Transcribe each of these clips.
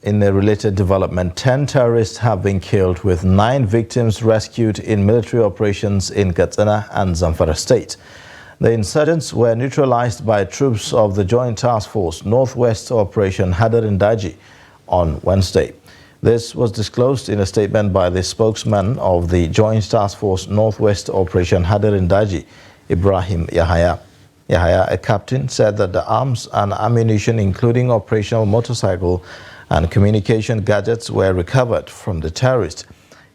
in a related development, 10 terrorists have been killed with 9 victims rescued in military operations in Katsina and Zamfara state. The insurgents were neutralized by troops of the Joint Task Force Northwest Operation Haderin Daji on Wednesday. This was disclosed in a statement by the spokesman of the Joint Task Force Northwest Operation Haderin Daji, Ibrahim Yahaya. Yahaya, a captain, said that the arms and ammunition, including operational motorcycle and communication gadgets, were recovered from the terrorists.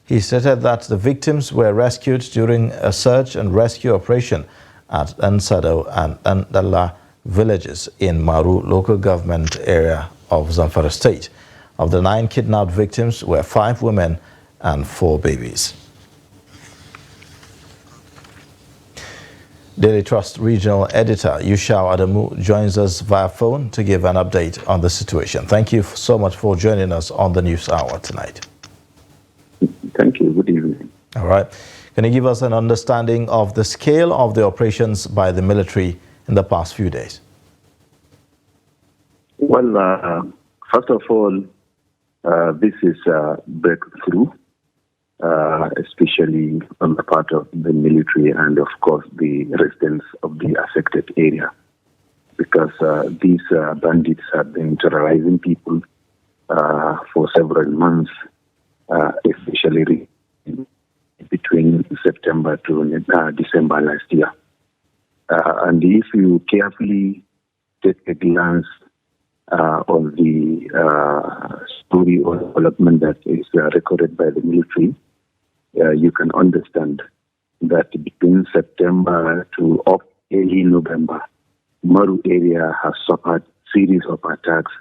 He stated that the victims were rescued during a search and rescue operation at Ansado and Andala villages in Maru local government area of Zamfara state. Of the 9 kidnapped victims were 5 women and 4 babies. Daily Trust Regional Editor Yushau Adamu joins us via phone to give an update on the situation. Thank you so much for joining us on the News Hour tonight. Thank you. Good evening. All right. Can you give us an understanding of the scale of the operations by the military in the past few days? Well, first of all, this is a breakthrough, especially on the part of the military and, of course, the residents of the affected area, because these bandits have been terrorizing people for several months, especially between September to December last year. And if you carefully take a glance on the story or development that is recorded by the military, you can understand that between September to early November, Maru area has suffered series of attacks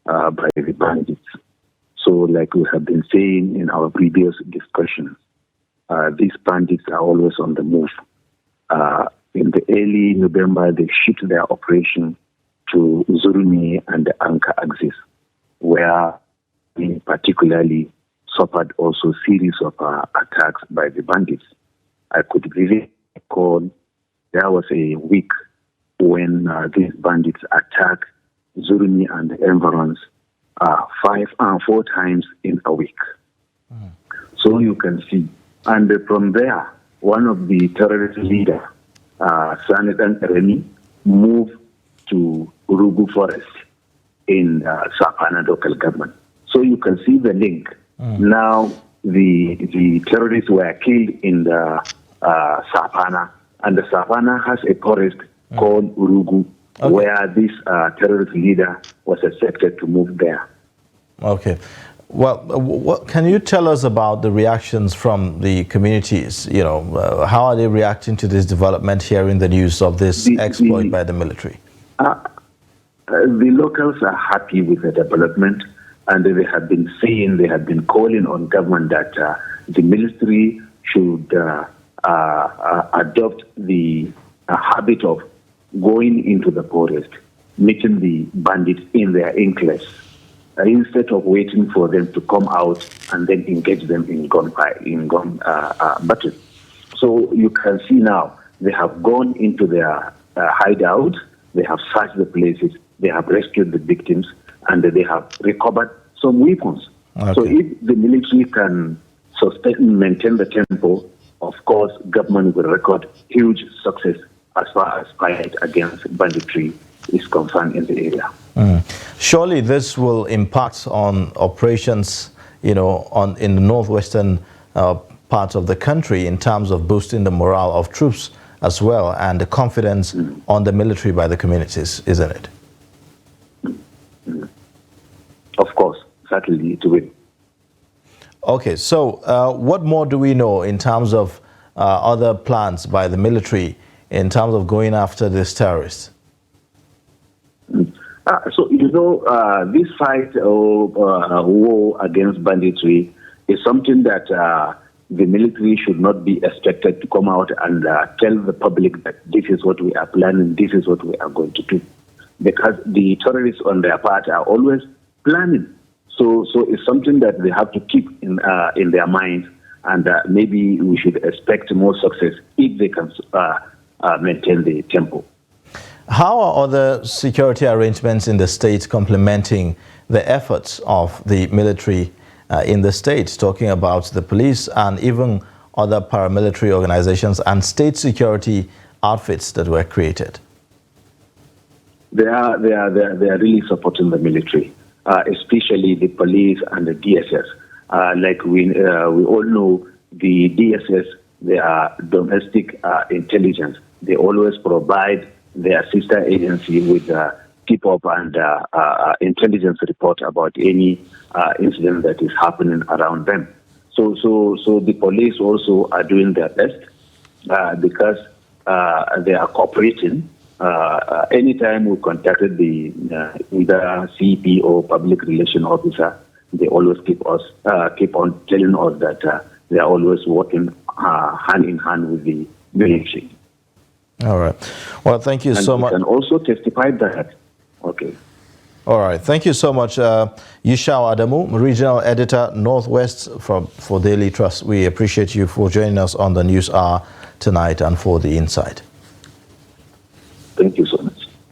by the bandits. So, like we have been saying in our previous discussions, these bandits are always on the move. In the early November, they shift their operation to Zurumi and the Anka axis, where they particularly suffered also series of attacks by the bandits. I could really recall there was a week when these bandits attacked Zurumi and the environs 4 times in a week. So you can see. And from there, one of the terrorist leaders, Sanadan Remy, moved to Urugu Forest in Safana local government. So you can see the link. Now, the terrorists were killed in the Safana, and the Safana has a forest called Urugu, where this terrorist leader was expected to move there. Okay. Well, what can you tell us about the reactions from the communities? You know, how are they reacting to this development, hearing the news of this exploit by the military? The locals are happy with the development, and they have been saying, they have been calling on government that the military should adopt the habit of going into the forest, meeting the bandits in their enclaves, instead of waiting for them to come out and then engage them in battle. So you can see now they have gone into their hideout, they have searched the places, they have rescued the victims, and they have recovered some weapons. Okay. So if the military can maintain the tempo, of course, government will record huge success as far as fight against banditry is concerned in the area. Surely this will impact on operations, you know, in the northwestern part of the country in terms of boosting the morale of troops as well and the confidence on the military by the communities, isn't it? Of course, certainly it will. Okay, so what more do we know in terms of other plans by the military in terms of going after these terrorists? So, you know, this fight war against banditry is something that the military should not be expected to come out and tell the public that this is what we are planning, this is what we are going to do. Because the terrorists on their part are always planning. So it's something that they have to keep in their minds, and maybe we should expect more success if they can maintain the tempo. How are other security arrangements in the state complementing the efforts of the military in the state, talking about the police and even other paramilitary organizations and state security outfits that were created? They are really supporting the military, especially the police and the DSS. Like we all know, the DSS, they are domestic intelligence. They always provide their sister agency with tip-off and intelligence report about any incident that is happening around them. So the police also are doing their best because they are cooperating. Anytime we contacted the either CP or public relation officer, they always keep on telling us that they are always working hand in hand with the military. All right. Well, thank you so much. And also testify that. Okay. All right. Thank you so much, Yushau Adamu, Regional Editor, Northwest for Daily Trust. We appreciate you for joining us on the News Hour tonight and for the insight. Thank you so much.